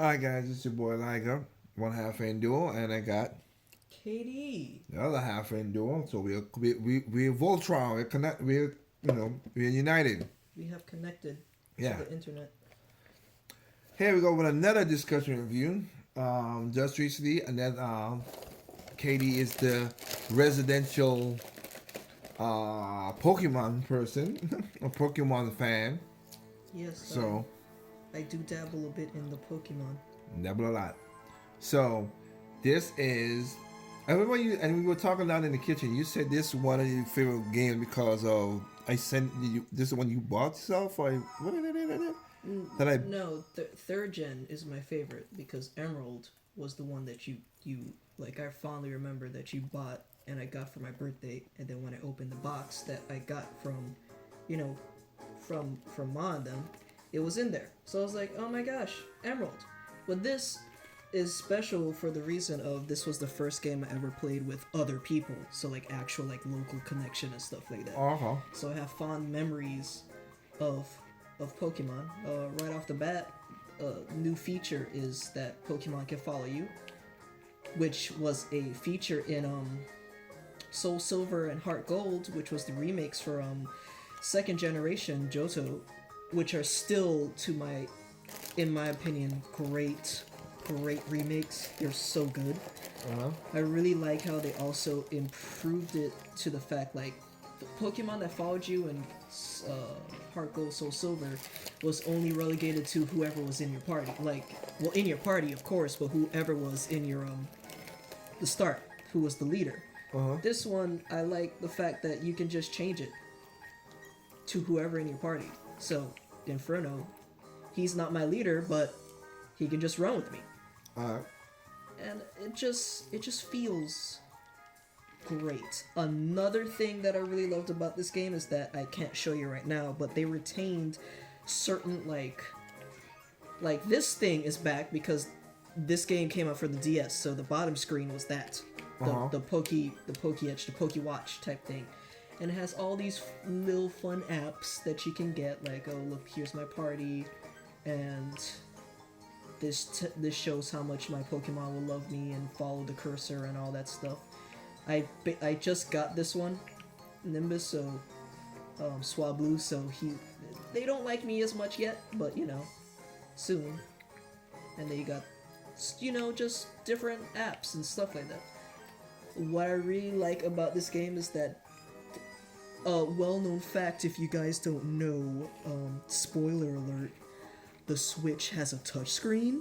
Alright guys, it's your boy Liger, one half in duo, and I got KD. the other half in duo. So we're Voltron, we're united. We have connected to Yeah. the internet. Here we go with another discussion review. Just recently, and then Katie is the residential Pokemon person, a Pokemon fan. Yes, So I do dabble a bit in the Pokemon. dabble a lot. So this is. I remember you, and we were talking down in the kitchen. You said this is one of your favorite games because of I sent you. This is the one you bought yourself, or what did it? That I No, third gen is my favorite because Emerald was the one that you like. I fondly remember that you bought and I got for my birthday, and then when I opened the box that I got from, you know, from Ma and them, it was in there. So I was like, oh my gosh, Emerald. But this is special for the reason of this was the first game I ever played with other people, so like actual like local connection and stuff like that. uh-huh. So I have fond memories of Pokemon. Right off the bat, new feature is that Pokemon can follow you, which was a feature in Soul Silver and Heart Gold, which was the remakes for second generation Johto, which are still in my opinion, great remakes. They're so good. Uh-huh. I really like how they also improved it to the fact like the Pokemon that followed you in Heart Gold, Soul Silver was only relegated to whoever was in your party. Like, well, in your party, of course, but whoever was in your the start, who was the leader. Uh-huh. This one, I like the fact that you can just change it to whoever in your party. So, Inferno, he's not my leader, but he can just run with me. Alright. And it just feels great. Another thing that I really loved about this game is that I can't show you right now, but they retained certain like this thing is back because this game came out for the DS, so the bottom screen was that. The Poke Edge, the Poke Watch type thing. And it has all these little fun apps that you can get, like, oh look, here's my party, and this shows how much my Pokemon will love me and follow the cursor and all that stuff. I just got this one, Nimbus, so Swablu, so they don't like me as much yet, but you know, soon. And they got, you know, just different apps and stuff like that. What I really like about this game is that a well-known fact, if you guys don't know, spoiler alert, the Switch has a touchscreen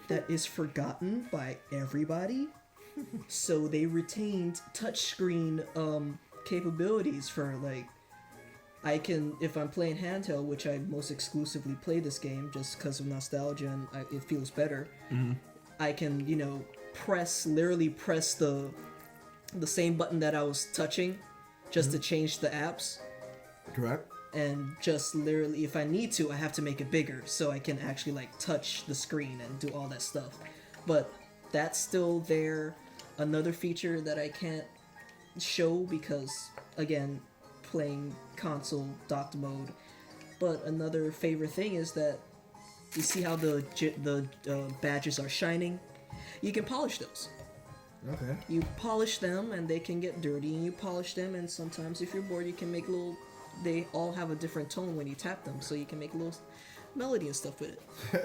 that is forgotten by everybody. So they retained touchscreen capabilities for like, I can, if I'm playing handheld, which I most exclusively play this game just because of nostalgia and it feels better, I can, you know, literally press the same button that I was touching just to change the apps. Correct. And just literally, if I need to, I have to make it bigger so I can actually like touch the screen and do all that stuff. But that's still there. Another feature that I can't show because, again, playing console docked mode. But another favorite thing is that you see how the badges are shining? You can polish those. Okay. You polish them and they can get dirty, and you polish them, and sometimes if you're bored you can make little, they all have a different tone when you tap them, so you can make a little melody and stuff with it.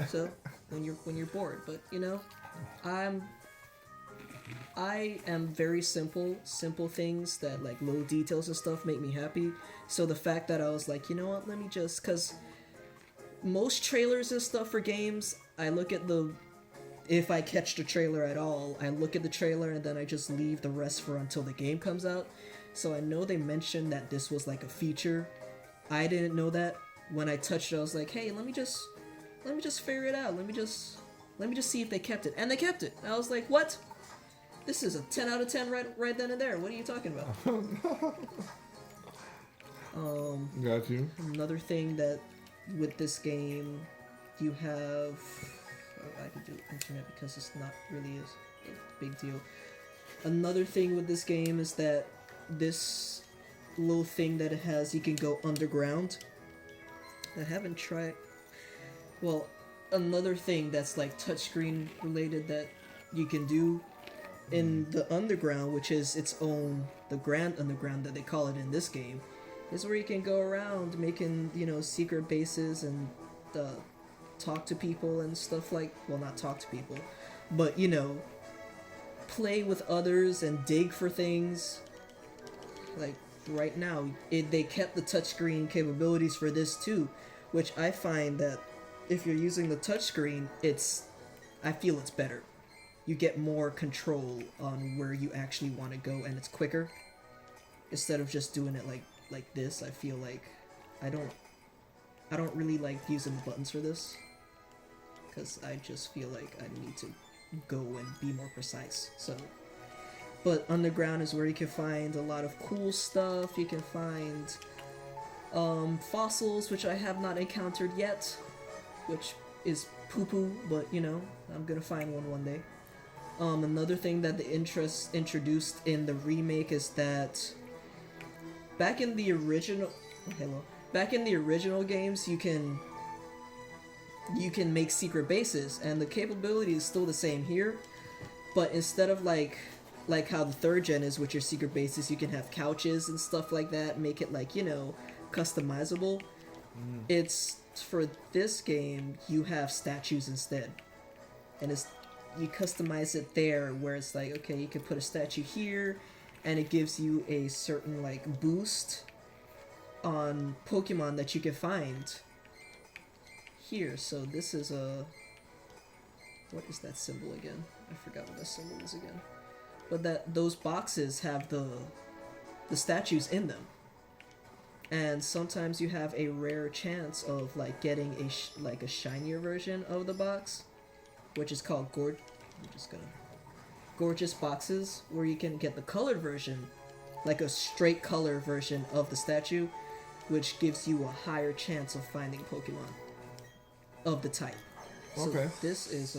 So when you're bored, but you know, I am very simple things that like little details and stuff make me happy. So the fact that I was like, you know what, let me just, cause most trailers and stuff for games, I look at if I catch the trailer at all, I look at the trailer and then I just leave the rest for until the game comes out. So I know they mentioned that this was like a feature. I didn't know that. When I touched it, I was like, hey, let me just figure it out. Let me just see if they kept it. And they kept it. I was like, what? This is a 10 out of 10 right then and there. What are you talking about? Got you. Another thing that with this game, you have, I could do internet because it's not really a big deal. Another thing with this game is that this little thing that it has, you can go underground. I haven't tried. Well, another thing that's like touchscreen related that you can do in the underground, which is its own, the grand underground that they call it in this game, is where you can go around making, you know, secret bases and talk to people and stuff like, well, not talk to people, but, you know, play with others and dig for things. Like, right now, they kept the touchscreen capabilities for this too, which I find that if you're using the touchscreen, I feel it's better. You get more control on where you actually want to go, and it's quicker. Instead of just doing it like this, I feel like I don't really like using the buttons for this, because I just feel like I need to go and be more precise. So, but underground is where you can find a lot of cool stuff. You can find fossils, which I have not encountered yet, which is poo-poo, but you know, I'm gonna find one day. Another thing that the introduced in the remake is that back in the original games, you can make secret bases, and the capability is still the same here, but instead of like how the third gen is with your secret bases, you can have couches and stuff like that, make it like, you know, customizable. It's for this game, you have statues instead, and you customize it there, where it's like, okay, you can put a statue here, and it gives you a certain like boost on Pokemon that you can find here. So this is what is that symbol again? I forgot what that symbol is again. But those boxes have the statues in them, and sometimes you have a rare chance of like getting a shinier version of the box, which is called gorgeous boxes, where you can get the colored version, like a straight color version of the statue, which gives you a higher chance of finding Pokemon of the type. So okay. This is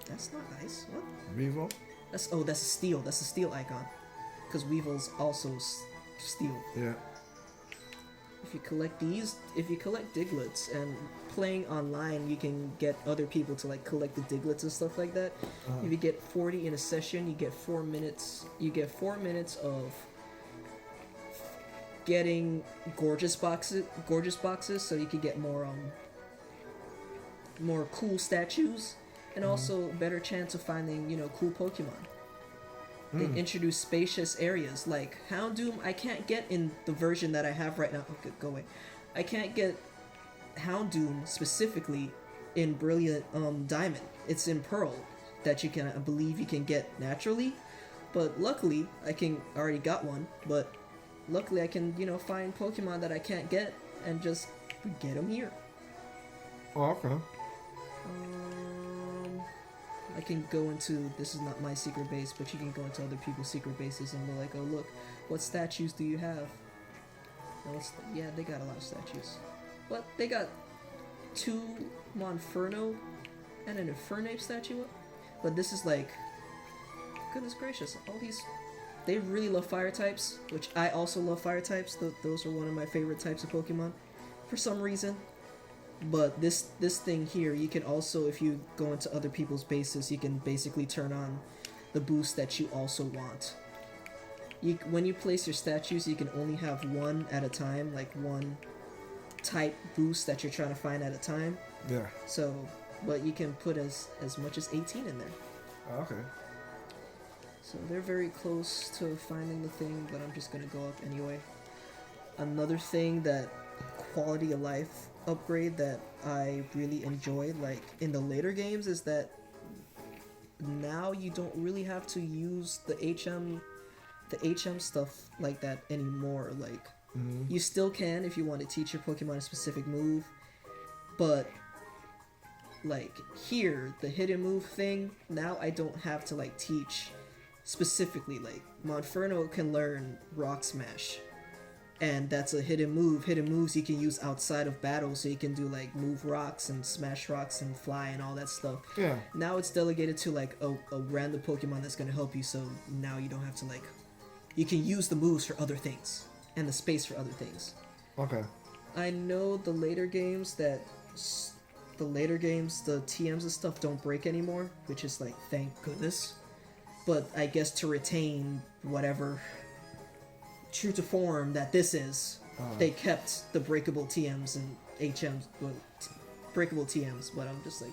that's not ice. What? Revo? That's a steel. That's a steel icon, because Weevil's also steel. Yeah. If you collect Diglets, and playing online, you can get other people to like collect the Diglets and stuff like that. If you get 40 in a session, you get 4 minutes. You get 4 minutes of getting gorgeous boxes, so you can get more cool statues, and also better chance of finding, you know, cool Pokemon. They introduce spacious areas like Houndoom. I can't get in the version that I have right now. Okay, go away. I can't get Houndoom specifically in Brilliant Diamond. It's in Pearl that I believe you can get naturally. But luckily, I already got one. But luckily, I can, you know, find Pokemon that I can't get and just get them here. Oh, okay. I can go into, this is not my secret base, but you can go into other people's secret bases and be like, oh look, what statues do you have? Yeah, they got a lot of statues. But they got 2 Monferno and an Infernape statue. But this is like, goodness gracious, all these, they really love fire types, which I also love fire types. Those are one of my favorite types of Pokemon for some reason. But this thing here, you can also, if you go into other people's bases, you can basically turn on the boost that you also want. When you place your statues, you can only have one at a time, like one type boost that you're trying to find at a time. Yeah. So, but you can put as much as 18 in there. Oh, okay. So they're very close to finding the thing, but I'm just gonna go up anyway. Another thing that quality of life upgrade that I really enjoyed, like in the later games, is that now you don't really have to use the HM stuff like that anymore. Like you still can if you want to teach your Pokemon a specific move, but like here, the hidden move thing, now I don't have to like teach specifically. Like Monferno can learn Rock Smash, and that's a hidden move. Hidden moves you can use outside of battle, so you can do like move rocks and smash rocks and fly and all that stuff. Yeah. Now it's delegated to like a random Pokemon that's gonna help you, so now you don't have to like, you can use the moves for other things and the space for other things. Okay. I know the later games the TMs and stuff don't break anymore, which is like, thank goodness. But I guess to retain whatever true to form that this is, they kept the breakable TMs and HMs, well, breakable TMs, but I'm just like,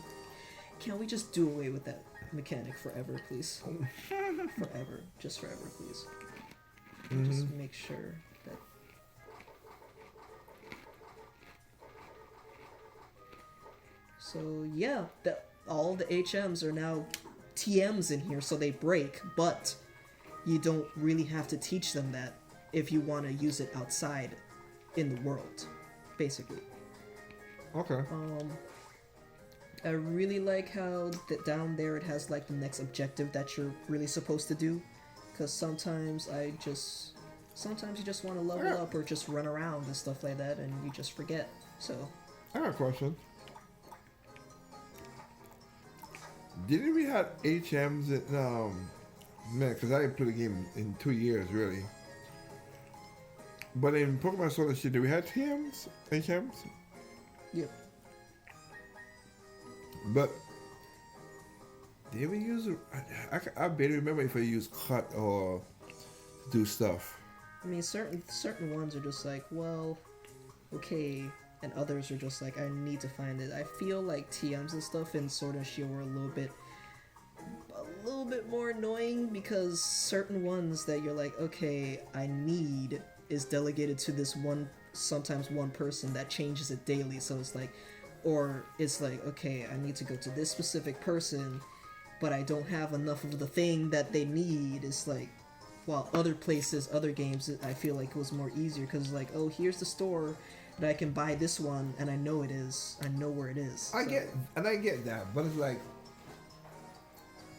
can't we just do away with that mechanic forever, please? Forever. Just forever, please. Just make sure that... So, yeah, all the HMs are now TMs in here, so they break, but you don't really have to teach them that if you want to use it outside in the world, basically. Okay. I really like how down there it has like the next objective that you're really supposed to do, because sometimes you just want to level up or just run around and stuff like that, and you just forget. So I got a question. Didn't we have HMs in man? Because I didn't play the game in 2 years really. But in Pokemon Sword and Shield, did we have TMs? HMs? yeah. But did we use? I barely remember if I used cut or do stuff. I mean, certain ones are just like, well, okay, and others are just like, I need to find it. I feel like TMs and stuff in Sword and Shield were a little bit more annoying, because certain ones that you're like, okay, I need is delegated to this sometimes one person that changes it daily. So it's like, or it's like, okay, I need to go to this specific person, but I don't have enough of the thing that they need. It's like, while other places, other games, I feel like it was more easier, because like, oh, here's the store that I can buy this one, and I know where it is. I get that, but it's like,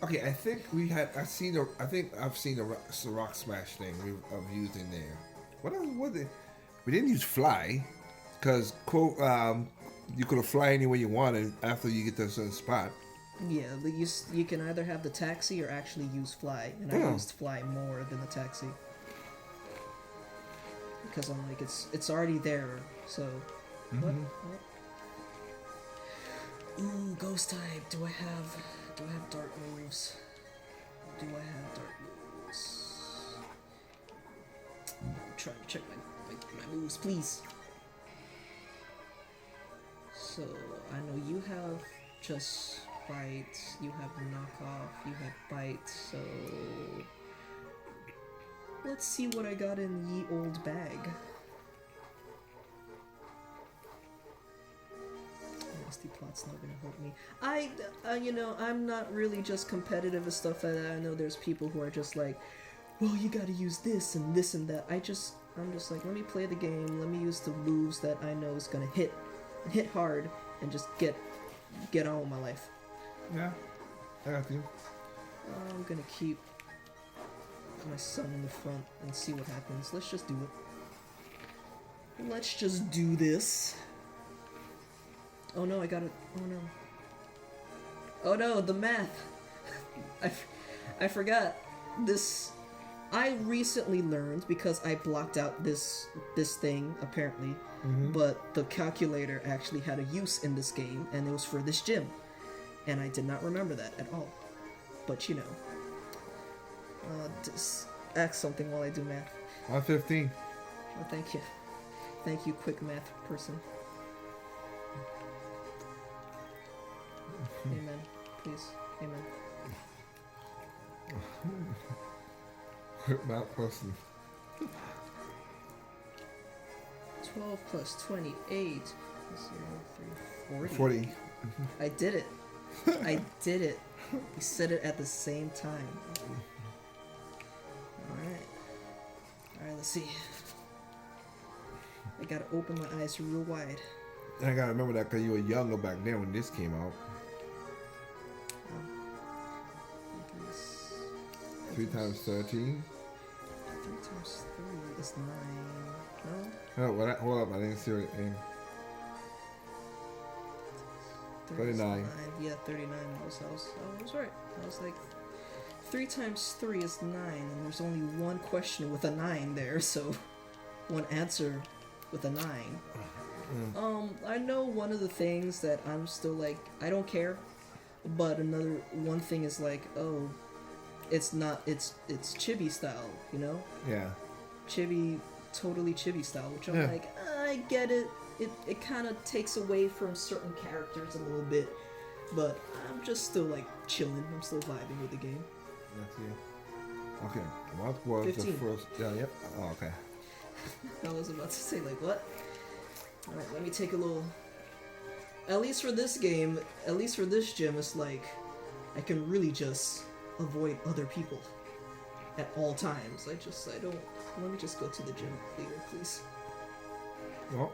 okay, I think I've seen the rock smash thing of using there. What else was it? We didn't use fly, because you could fly anywhere you wanted after you get to a certain spot. Yeah, you can either have the taxi or actually use fly, and I used fly more than the taxi, because I'm like, it's already there. So what? Ooh, ghost type. Do I have dark moves? I'm trying to check my moves, please. So I know you have just bite, you have knockoff, you have bite, so let's see what I got in ye old bag. Nasty plot's not gonna help me. I'm not really just competitive and stuff like that. I know there's people who are just like, well, you gotta use this and this and that. I'm just like, let me play the game, let me use the moves that I know is gonna hit hard, and just get on with my life. Yeah, I got you. I'm gonna keep my son in the front and see what happens. Let's just do it. Let's just do this. Oh no, I got it. Oh no. Oh no, the math. I forgot. This I recently learned, because I blocked out this thing apparently, but the calculator actually had a use in this game, and it was for this gym, and I did not remember that at all. But just ask something while I do math. 115. Oh, thank you, quick math person. Amen, please, amen. That person. 12 plus 28. 40. 40. I did it. I did it. We said it at the same time. Alright, let's see. I gotta open my eyes real wide. I gotta remember that because you were younger back then when this came out. 3 times 13. 3 times 3 is 9. No? Oh, well, hold up, I didn't see it. 39. Yeah, 39. I was right. I was like, 3 times 3 is 9, and there's only one question with a 9 there, so one answer with a 9. I know one of the things that I'm still like, I don't care, but another one thing is like, oh, it's not, it's chibi style, you know? Yeah. Chibi, totally chibi style, which I'm Yeah. like, I get it. It kind of takes away from certain characters a little bit, but I'm just still like chilling. I'm still vibing with the game. Let's see. Okay. What was 15. the first? Yeah. Yep. Oh, okay. I was about to say like, what? All right, let me take a little. At least for this game, at least for this gym, it's like I can really just avoid other people at all times. I don't. Let me just go to the gym later, please. Well.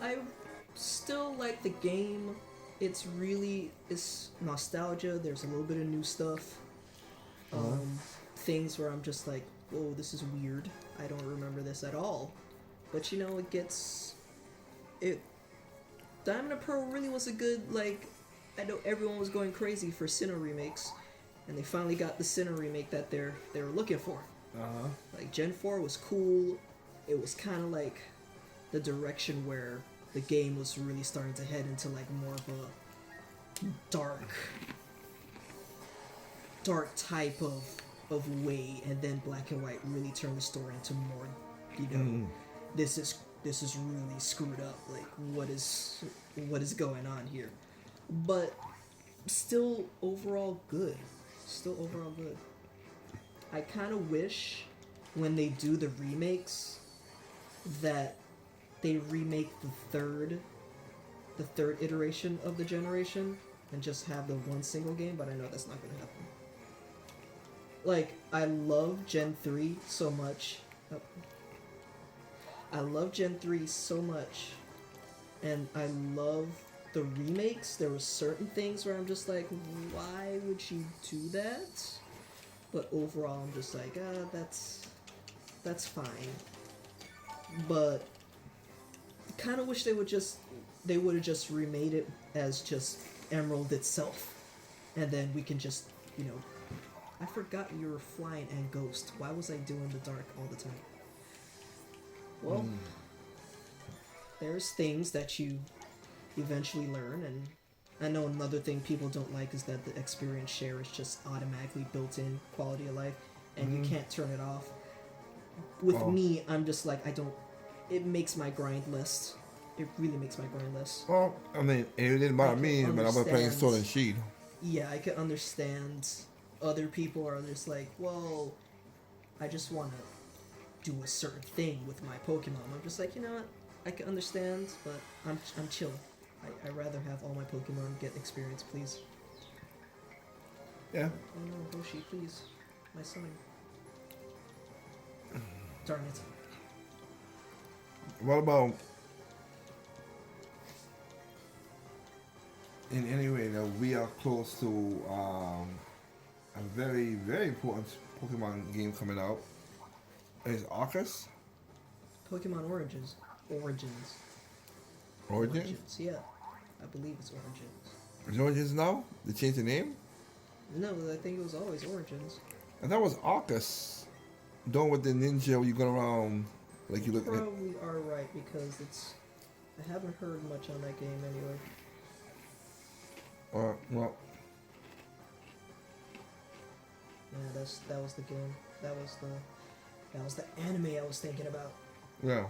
I still like the game. It's nostalgia. There's a little bit of new stuff. Things where I'm just like, whoa, this is weird. I don't remember this at all. But you know, Diamond and Pearl really was a good, like, I know everyone was going crazy for Sinnoh remakes, and they finally got the Sinnoh remake that they were looking for. Like Gen 4 was cool. It was kind of like the direction where the game was really starting to head into like more of a dark type of way, and then Black and White really turned the story into more, you know, this is really screwed up. Like what is going on here? But still overall good. I kind of wish when they do the remakes that they remake the third iteration of the generation and just have the one single game, but I know that's not going to happen. Like, I love Gen 3 so much. I love Gen 3 so much, and I love the remakes. There were certain things where I'm just like, why would you do that? But overall, I'm just like, that's fine. But I kind of wish they would have just remade it as just Emerald itself, and then we can just, you know, I forgot you were flying and Ghost. Why was I doing the dark all the time? Well, there's things that you eventually learn, and I know another thing people don't like is that the experience share is just automatically built in quality of life, and you can't turn it off. With me, I'm just like, it makes my grind list. It really makes my grind list. Well, I mean, it didn't bother me, but I was playing Sword and Shield. Yeah, I can understand other people are just like, well, I just want to do a certain thing with my Pokemon. I'm just like, you know what? I can understand, but I'm chill. I'd rather have all my Pokemon get experience, please. Yeah. Oh no, Hoshi, please. My son. Darn it. What about in any way that we are close to a very, very important Pokemon game coming out? Is Arceus? Pokemon Origins. Origins. Yeah. I believe it's Origins. Is it Origins now? They changed the name? No, I think it was always Origins. I thought it was Arceus. The one with the ninja where you go around like you look at. Probably are right because I haven't heard much on that game anyway. Well. Yeah, that was the game. That was the anime I was thinking about. Yeah.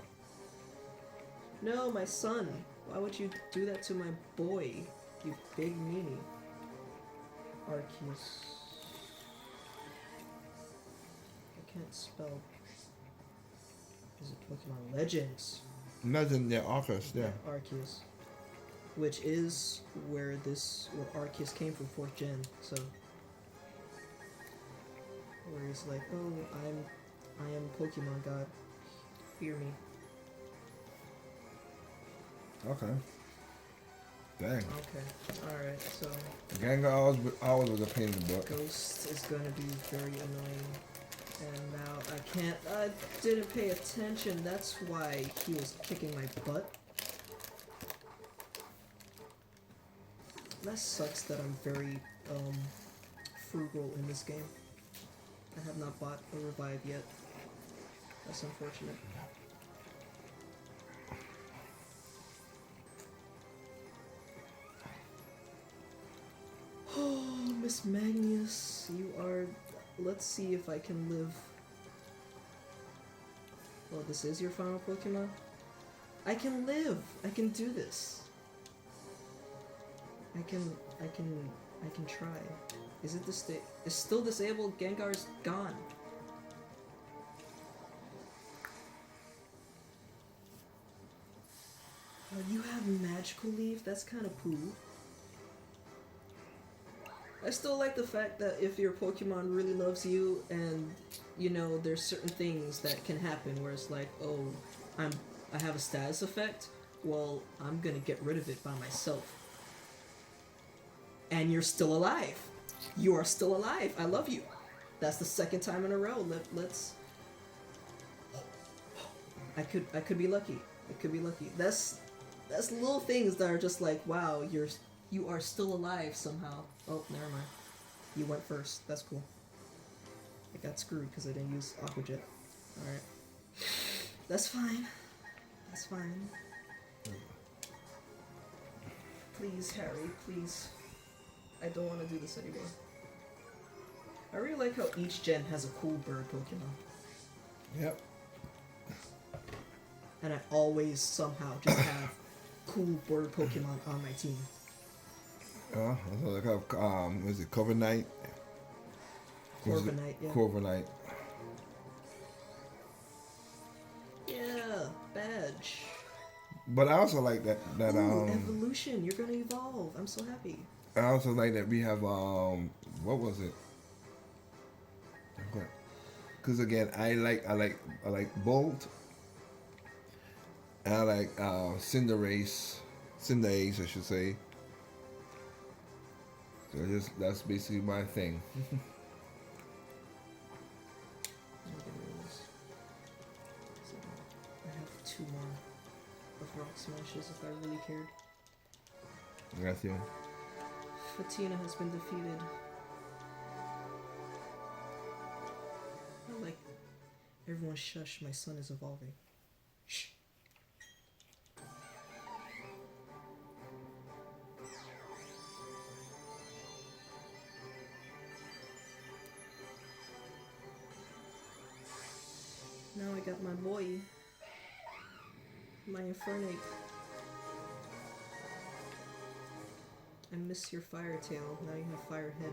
No, my son. Why would you do that to my boy? You big meanie. Arceus. I can't spell. Is it Pokemon Legends? Legend, yeah, Arceus, yeah. Arceus. Which is where Arceus came from, 4th gen, so. Where he's like, oh, I am Pokemon God. Fear me. Okay. Dang. Okay. Alright, so. Gengar always was a pain in the butt. Ghost is gonna be very annoying. And now I didn't pay attention. That's why he was kicking my butt. That sucks that I'm very frugal in this game. I have not bought a revive yet. That's unfortunate. Oh, Miss Magnus, you are... Let's see if I can live... Well, this is your final Pokemon? I can live! I can do this! I can try. Is it it's still disabled? Gengar's gone. You have Magical Leaf? That's kind of poo. I still like the fact that if your Pokemon really loves you and, you know, there's certain things that can happen where it's like, oh, I have a status effect, well, I'm gonna get rid of it by myself. And you're still alive. You are still alive. I love you. That's the second time in a row. Let's... I could be lucky. I could be lucky. That's little things that are just like, wow, you are still alive somehow. Oh, never mind. You went first. That's cool. I got screwed because I didn't use Aqua Jet. Alright. That's fine. That's fine. Please, Harry, please. I don't want to do this anymore. I really like how each gen has a cool bird Pokemon. Yep. And I always somehow just have cool bird Pokemon on my team. So like was it Corviknight? Corviknight, yeah. Corviknight. Yeah, badge. But I also like that Ooh, evolution. You're gonna evolve. I'm so happy. I also like that we have what was it? Because again, I like Bolt. And I like Cinderace, I should say. So that's basically my thing. I have 2 more of Rock Smashes if I really cared. Gracias. Fatina has been defeated. I like... Everyone shush, my son is evolving. Shh. Now I got my boy. My Infernape. I miss your Fire Tail. Now you have Fire Head.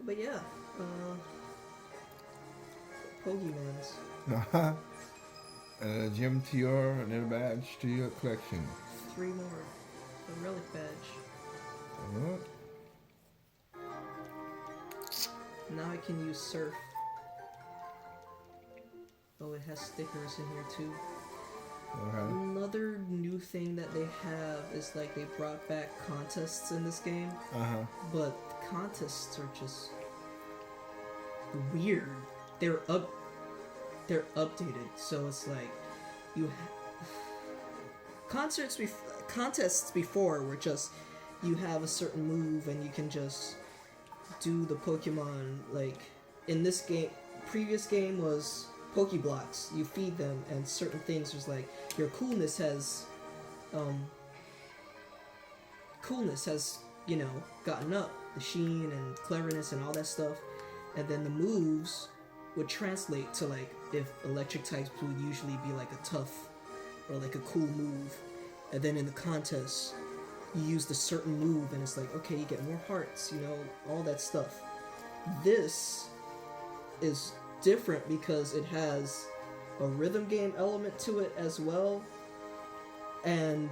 But yeah, Pokemons. Gem to your and then a badge to your collection. 3 more. A relic badge. Now I can use Surf. Oh, it has stickers in here too. Another new thing that they have is like they brought back contests in this game. But the contests are just weird. They're updated, so it's like you contests before were just you have a certain move and you can just do the Pokemon. Like in this game, previous game was Pokeblocks. You feed them and certain things was like your coolness has you know gotten up, the sheen and cleverness and all that stuff, and then the moves would translate to like if electric types would usually be like a tough or like a cool move, and then in the contest you used a certain move and it's like okay, you get more hearts, you know, all that stuff. This is different because it has a rhythm game element to it as well, and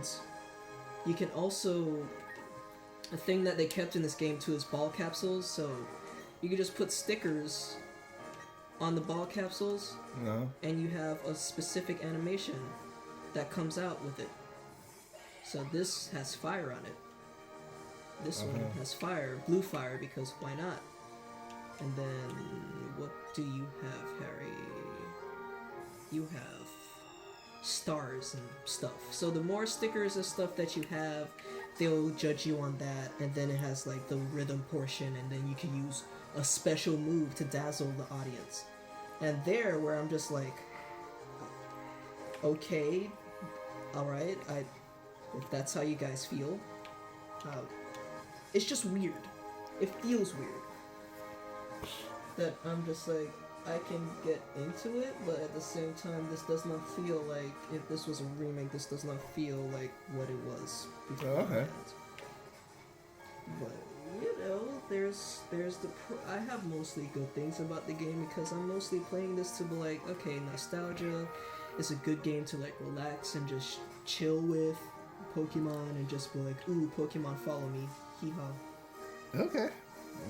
you can also, a thing that they kept in this game too is ball capsules, so you can just put stickers on the ball capsules and you have a specific animation that comes out with it. So this has fire on it. This one has fire, blue fire, because why not? And then, what do you have, Harry? You have stars and stuff. So the more stickers and stuff that you have, they'll judge you on that, and then it has like the rhythm portion, and then you can use a special move to dazzle the audience. And there, where I'm just like, okay, all right, if that's how you guys feel, it's just weird. It feels weird that I'm just like, I can get into it, but at the same time, this does not feel like, if this was a remake, this does not feel like what it was before. Okay. But you know, there's I have mostly good things about the game because I'm mostly playing this to be like, okay, nostalgia. It's a good game to like relax and just chill with Pokemon and just be like, ooh, Pokemon follow me, hee haw. Okay.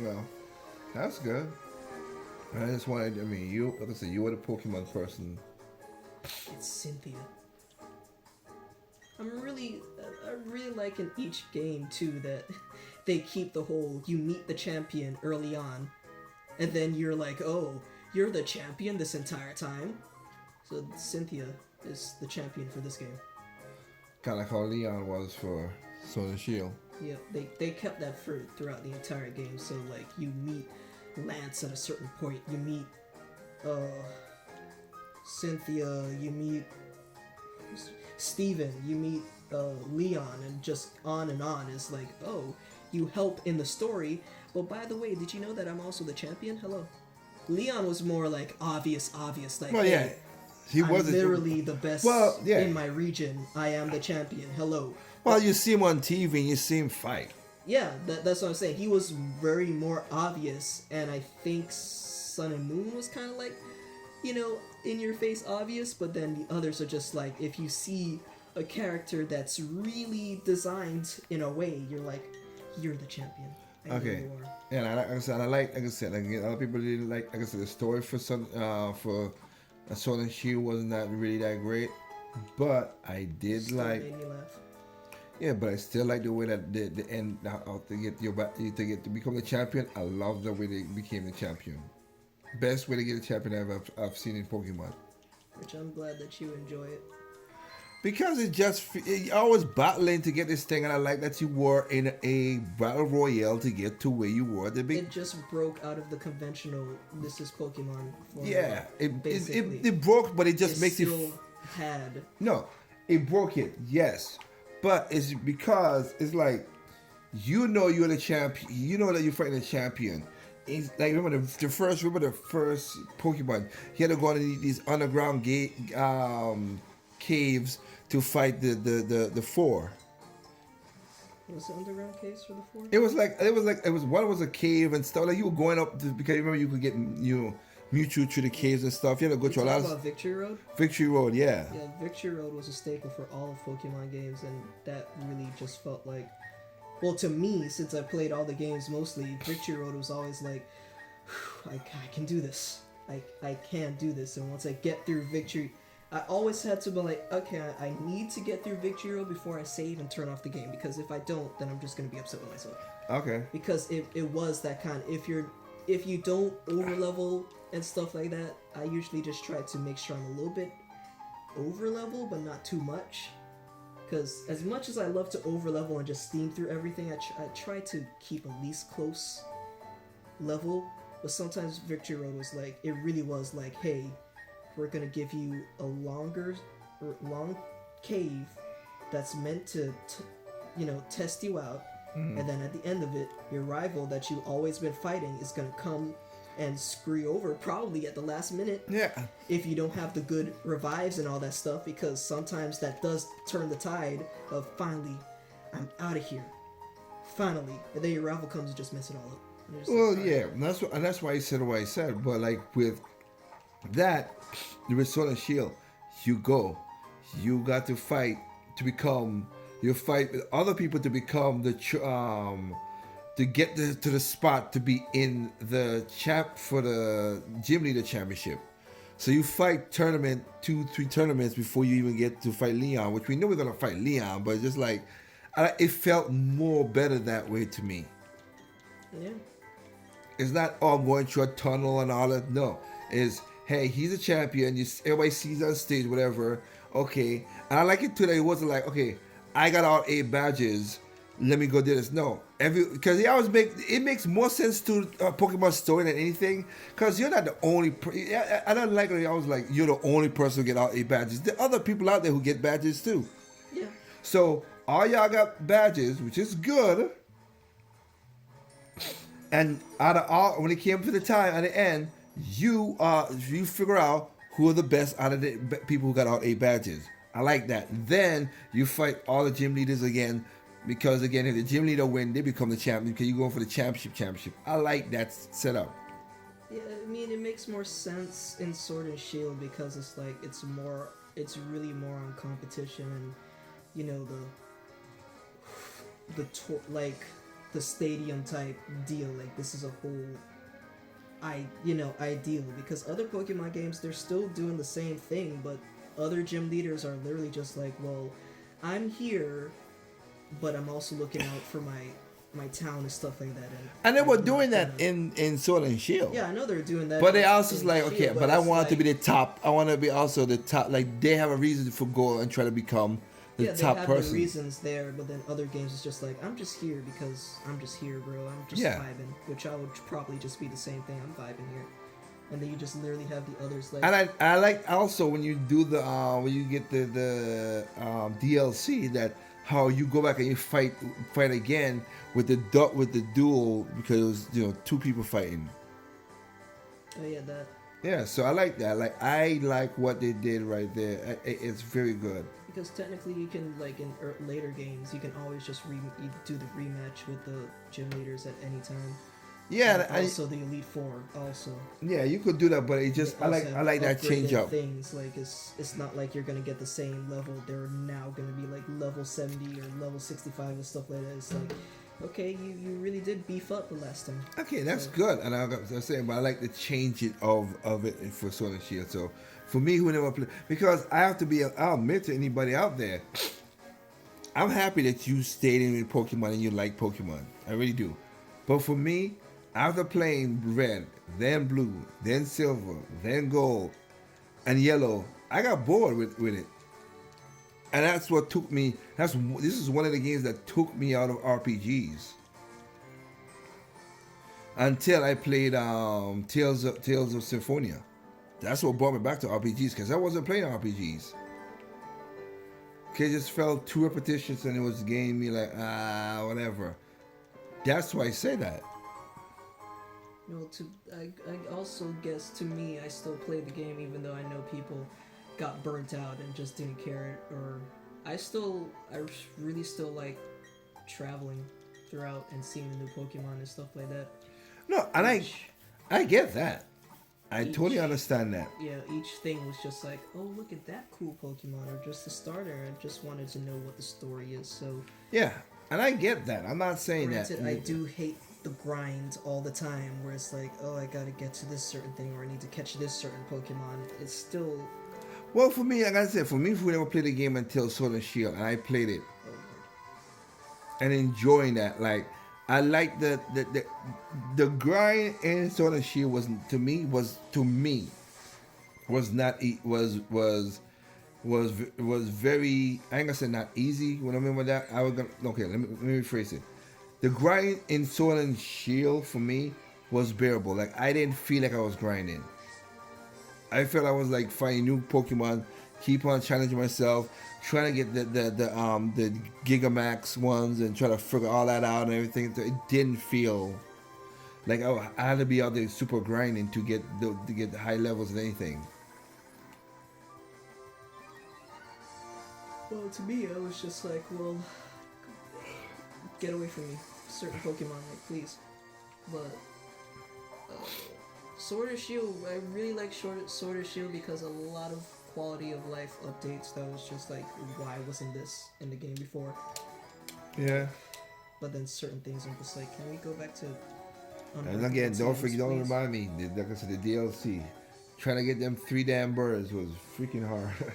Well, that's good. I just wanted, I mean, you, like I said, you were the Pokemon person. It's Cynthia. I really like in each game too that they keep the whole, you meet the champion early on, and then you're like, oh, you're the champion this entire time? So Cynthia is the champion for this game. Kind of like how Leon was for Sword and Shield. Yeah, they kept that throughout the entire game. So like, you meet Lance at a certain point, you meet Cynthia, you meet Steven, you meet Leon, and just on and on. Is like, oh, you help in the story, but by the way, did you know that I'm also the champion? Hello. Leon was more like obvious, like, well, hey, yeah, he was literally the best in my region. I am the champion. Hello. Well, you see him on TV and you see him fight. Yeah, that's what I'm saying. He was very more obvious, and I think Sun and Moon was kind of like, you know, in your face obvious, but then the others are just like, if you see a character that's really designed in a way, you're like, you're the champion. Okay. And like I said, like I said, like, a lot of people didn't like I said, the story for Sword and Shield wasn't that really that great, but I did Still like. made me laugh. Yeah, but I still like the way that the end to get to become the champion. I love the way they became the champion. Best way to get a champion I've seen in Pokemon. Which I'm glad that you enjoy it. Because you're always battling to get this thing, and I like that you were in a battle royale to get to where you were. It just broke out of the conventional. This is Pokemon. Yeah, it broke, but it just makes still it. Had No, it broke it. Yes, but it's because it's like, you know, you're the champion. You know that you're fighting a champion. It's like, remember the first Pokemon. He had to go into these underground caves to fight the four. Was it underground caves for the four? It was one was a cave and stuff. Like, you were going up because you remember you could get Mewtwo through the caves and stuff. You had to go through a lot of about Victory Road. Victory Road, yeah. Yeah, Victory Road was a staple for all of Pokemon games, and that really just felt like, well, to me, since I played all the games mostly, Victory Road was always like, I can do this. I can do this. And once I get through Victory, I always had to be like, okay, I need to get through Victory Road before I save and turn off the game, because if I don't, then I'm just going to be upset with myself. Okay. Because it was that kind of, if you don't over level and stuff like that, I usually just try to make sure I'm a little bit over level, but not too much. Because as much as I love to over level and just steam through everything, I try to keep at least close level. But sometimes Victory Road was like, it really was like, hey, we're gonna give you a long cave that's meant to test you out, and then at the end of it, your rival that you've always been fighting is gonna come and screw you over, probably at the last minute. Yeah. If you don't have the good revives and all that stuff, because sometimes that does turn the tide of, finally, I'm out of here. Finally. And then your rival comes and just mess it all up. Well, like, yeah, and that's why I said what I said. But like with that, with Sword and Shield, you got to fight to become. You fight with other people to become to get to the spot to be in the for the gym leader championship. So you fight 2-3 tournaments before you even get to fight Leon, which we know we're gonna fight Leon, but just like, it felt more better that way to me. Yeah. It's not, oh, I'm going through a tunnel and all that. No, it's, hey, he's a champion. Everybody sees on stage, whatever. Okay, and I like it too that it wasn't like, okay, I got all 8 badges. let me go do this. No, because they always make it makes more sense to Pokemon story than anything. Because you're not the only. I don't like it. I was like, you're the only person who get all 8 badges. There are other people out there who get badges too. Yeah. So all y'all got badges, which is good. And out of all, when it came to the time at the end, you figure out who are the best out of the people who got all 8 badges. I like that. Then you fight all the gym leaders again, because again, if the gym leader win, they become the champion because you're going for the championship. I like that setup. Yeah, I mean, it makes more sense in Sword and Shield because it's like it's really more on competition and you know like the stadium type deal. Like this is a whole ideal, because other Pokemon games, they're still doing the same thing, but other gym leaders are literally just like, well, I'm here, but I'm also looking out for my town and stuff like that. And they were doing that in Sword and Shield. Yeah, I know they're doing that. But they also is like, okay, Shield, but I want like, to be the top. I want to be also the top. Like they have a reason for go and try to become the top they have person. the reasons there, but then other games is just like, I'm just here because I'm just here, bro. I'm just vibing, which I would probably just be the same thing. I'm vibing here. And then you just literally have the others like. And I like also when you do the when you get the DLC, that how you go back and you fight again with the duel, because it was, you know, 2 people fighting. Oh yeah, that. Yeah, so I like that. Like I like what they did right there. It's very good. Because technically, you can, like in later games, you can always just do the rematch with the gym leaders at any time. Yeah, and also the Elite Four also. Yeah, you could do that, but it just I like that change up. Things like it's not like you're gonna get the same level. They're now gonna be like level 70 or level 65 and stuff like that. It's like, okay, you really did beef up the last time. Okay, that's good, and I was saying, but I like the change it of it for Sword and Shield. So for me, who never play, because I'll admit to anybody out there, I'm happy that you stayed in Pokemon and you like Pokemon. I really do. But for me, after playing red, then blue, then silver, then gold, and yellow, I got bored with it. And that's what took me, this is one of the games that took me out of RPGs. Until I played Tales of Symphonia. That's what brought me back to RPGs, because I wasn't playing RPGs. Okay, it just felt too repetitious and it was getting me like, whatever. That's why I say that. Well, I also guess, to me, I still play the game even though I know people got burnt out and just didn't care. Or I really still like traveling throughout and seeing the new Pokemon and stuff like that. No, and I get that. I totally understand that. Yeah, each thing was just like, oh, look at that cool Pokemon, or just a starter. I just wanted to know what the story is. So yeah, and I get that. I'm not saying granted, that. I do hate the grind all the time, where it's like, oh, I gotta get to this certain thing, or I need to catch this certain Pokemon. It's still. Well, for me, like I said, who never played the game until Sword and Shield, and I played it, and enjoying that. Like, I like the grind in Sword and Shield was very, I ain't gonna say not easy. When I remember that, let me rephrase it. The grind in Sword and Shield for me was bearable. Like, I didn't feel like I was grinding. I felt I was like finding new Pokemon, keep on challenging myself, trying to get the Gigamax ones and try to figure all that out and everything. It didn't feel like I had to be out there super grinding to get the high levels of anything. Well, to me, I was just like, well, get away from me, certain Pokemon, like, please. But Sword and Shield, I really like Sword and Shield because a lot of quality of life updates that was just like, why wasn't this in the game before? Yeah. But then certain things I'm just like, can we go back to... And again, don't remind me, like I said, the DLC. Trying to get them 3 damn birds was freaking hard.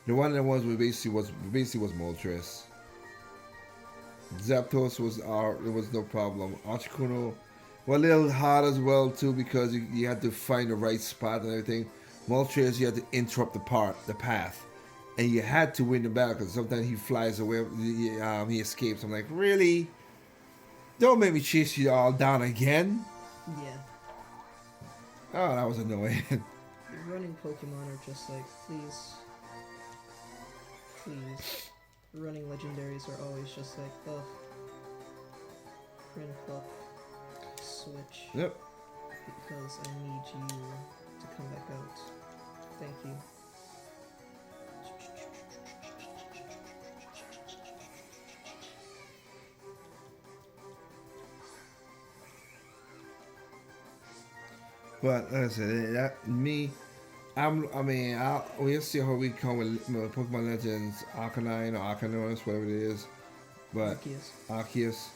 The one of the ones basically was Moltres. Zapdos was no problem. Articuno was a little hard as well too, because you had to find the right spot and everything. Moltres, you had to interrupt the path, and you had to win the battle because sometimes he flies away, he escapes. I'm like, really? Don't make me chase you all down again. Yeah. Oh, that was annoying. The running Pokemon are just like, please. Please. Running legendaries are always just like, ugh. Prinplup. Switch. Yep. Because I need you to come back out. Thank you. But like I said, that me, we'll see how we come with Pokemon Legends Arcanine or Arcanonus, whatever it is. But Arceus.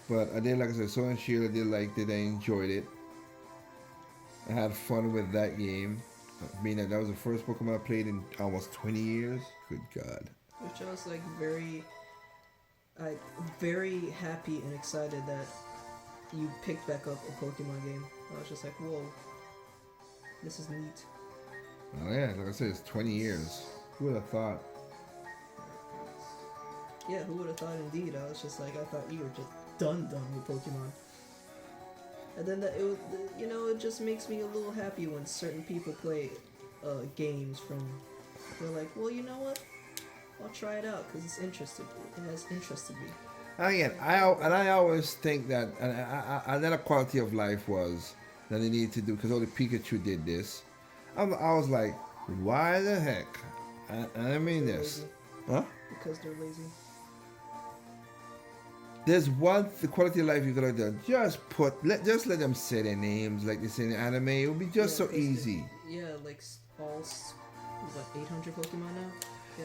But I did, like I said, Sword and Shield. I did like it. I enjoyed it. I had fun with that game. Being that was the first Pokemon I played in almost 20 years. Good God. Which I was like very happy and excited that you picked back up a Pokemon game. I was just like, whoa, this is neat. Oh yeah, like I said, it's 20 years. Who would have thought? Yeah, who would have thought indeed? I was just like, I thought you were just done with Pokemon. And then it just makes me a little happy when certain people play games from. They're like, well, you know what? I'll try it out because it has interested me. Again, I always think that another quality of life was that they needed to do because only Pikachu did this. I was like, why the heck? I mean this, lazy. huh? Because they're lazy. There's the quality of life you could have done. Just let them say their names like they say in the anime. It would be just so easy. Like all 800 Pokemon now.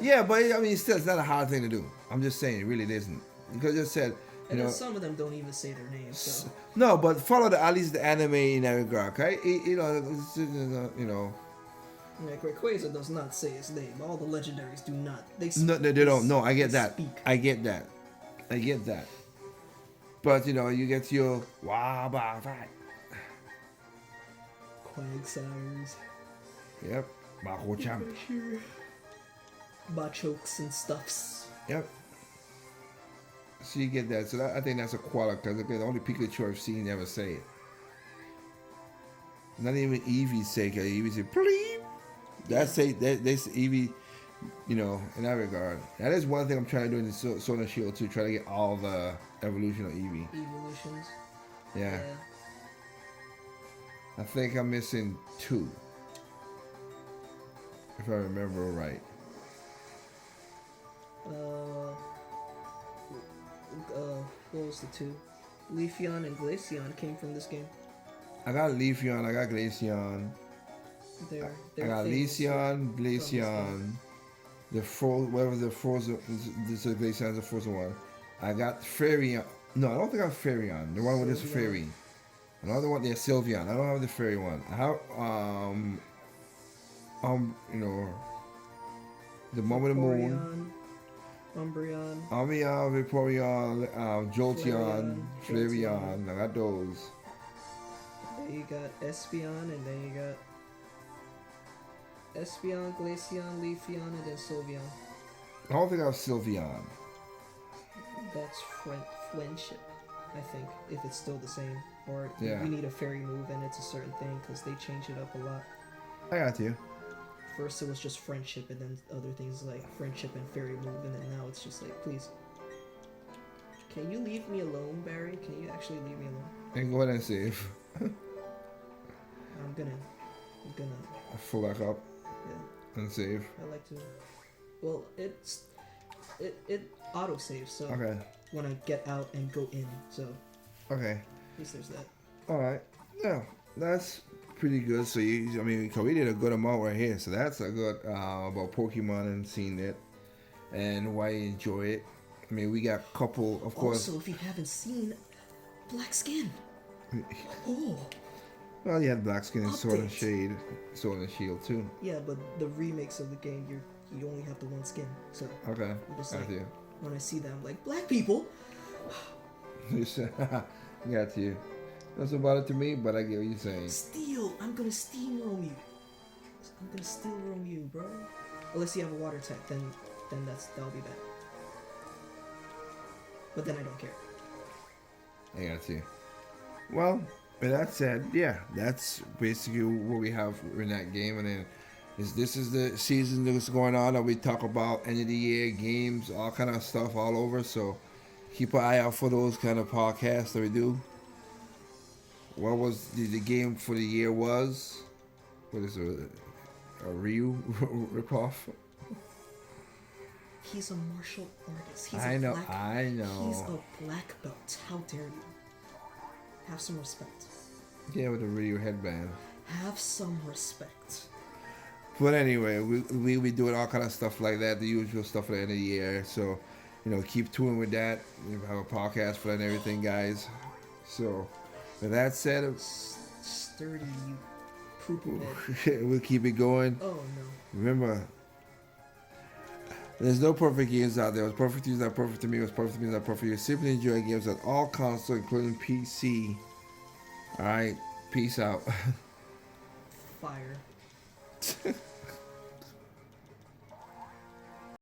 Yeah, but I mean, still, it's not a hard thing to do. I'm just saying, it really isn't. Because I just said, then some of them don't even say their names. So. No, but follow at least the anime in that regard, okay? You know. Like Rayquaza does not say his name. All the legendaries do not. They don't. No, I get that. Speak. I get that. But you get your Quagsires. Yep. Mako-chan. Machokes and stuffs. Yep. So you get that. So I think that's a quality because the only Pikachu I've seen ever say it. Not even Eevee say it. Eevee say please. That's Eevee. In that regard. That is one thing I'm trying to do in the Sword and Shield too. Try to get all the evolution of Eevee. Evolutions. Yeah. I think I'm missing 2. If I remember right. What was the 2? Leafeon and Glaceon came from this game. I got Leafeon, I got Glaceon. I got Leafeon, Glaceon. Whatever the frozen, this is Glaceon's the frozen one. I got Fairy. No, I don't think I have Fairy-on. The one with this fairy. Another one, there's Sylveon. I don't have the fairy one. I have the Mom of the Moon. Umbreon, Vaporeon, Jolteon, Flareon. I got those. Then you got Espeon, and then you got Espeon, Glaceon, Leafeon, and then Sylveon. I don't think I have Sylveon. That's friendship, I think, if it's still the same. Or Yeah. you need a fairy move and it's a certain thing because they change it up a lot. I got you. First it was just friendship and then other things like friendship and fairy move, and then now it's just like, please. Can you leave me alone, Barry? Can you actually leave me alone? And go ahead and save. I'm gonna Full back up yeah. and save. I like to. Well, it auto saves, so Okay. when I get out and go in, so Okay. at least there's that. All right. Yeah, that's pretty good. So because we did a good amount right here, so that's a good about Pokemon and seeing it and why you enjoy it. I mean, we got a couple, of course. Also, if you haven't seen Black Skin, oh. Well, you had Black Skin and Sword and Update. Sword and Shield too. Yeah, but the remakes of the game, you only have the one skin. So Okay. I'm just Got like, you. when I see that, I'm like, black people. Got you. That's about it to me, but I get what you're saying. I'm gonna steamroll you. I'm gonna steamroll you, bro. Unless you have a water type, then that'll be bad. But then I don't care. I got you. Well, with that said, yeah, that's basically what we have in that game. And then this is the season that's going on that we talk about end of the year games, all kind of stuff all over. So keep an eye out for those kind of podcasts that we do. What was the game for the year was? What is it? A Ryu ripoff? He's a martial artist. He's I a know. He's a black belt. How dare you? Have some respect. Yeah, with the Ryu headband. Have some respect. But anyway, we be doing all kind of stuff like that, the usual stuff at the end of the year. So, keep tuning with that. We have a podcast for that and everything, guys. So, with that said, Sturdy, you poo-poo head. we'll keep it going. Oh, no. Remember, there's no perfect games out there. What's perfect to you is not perfect to me. What's perfect to me is not perfect to you. Simply enjoy games on all consoles, including PC. Alright, peace out. Fire.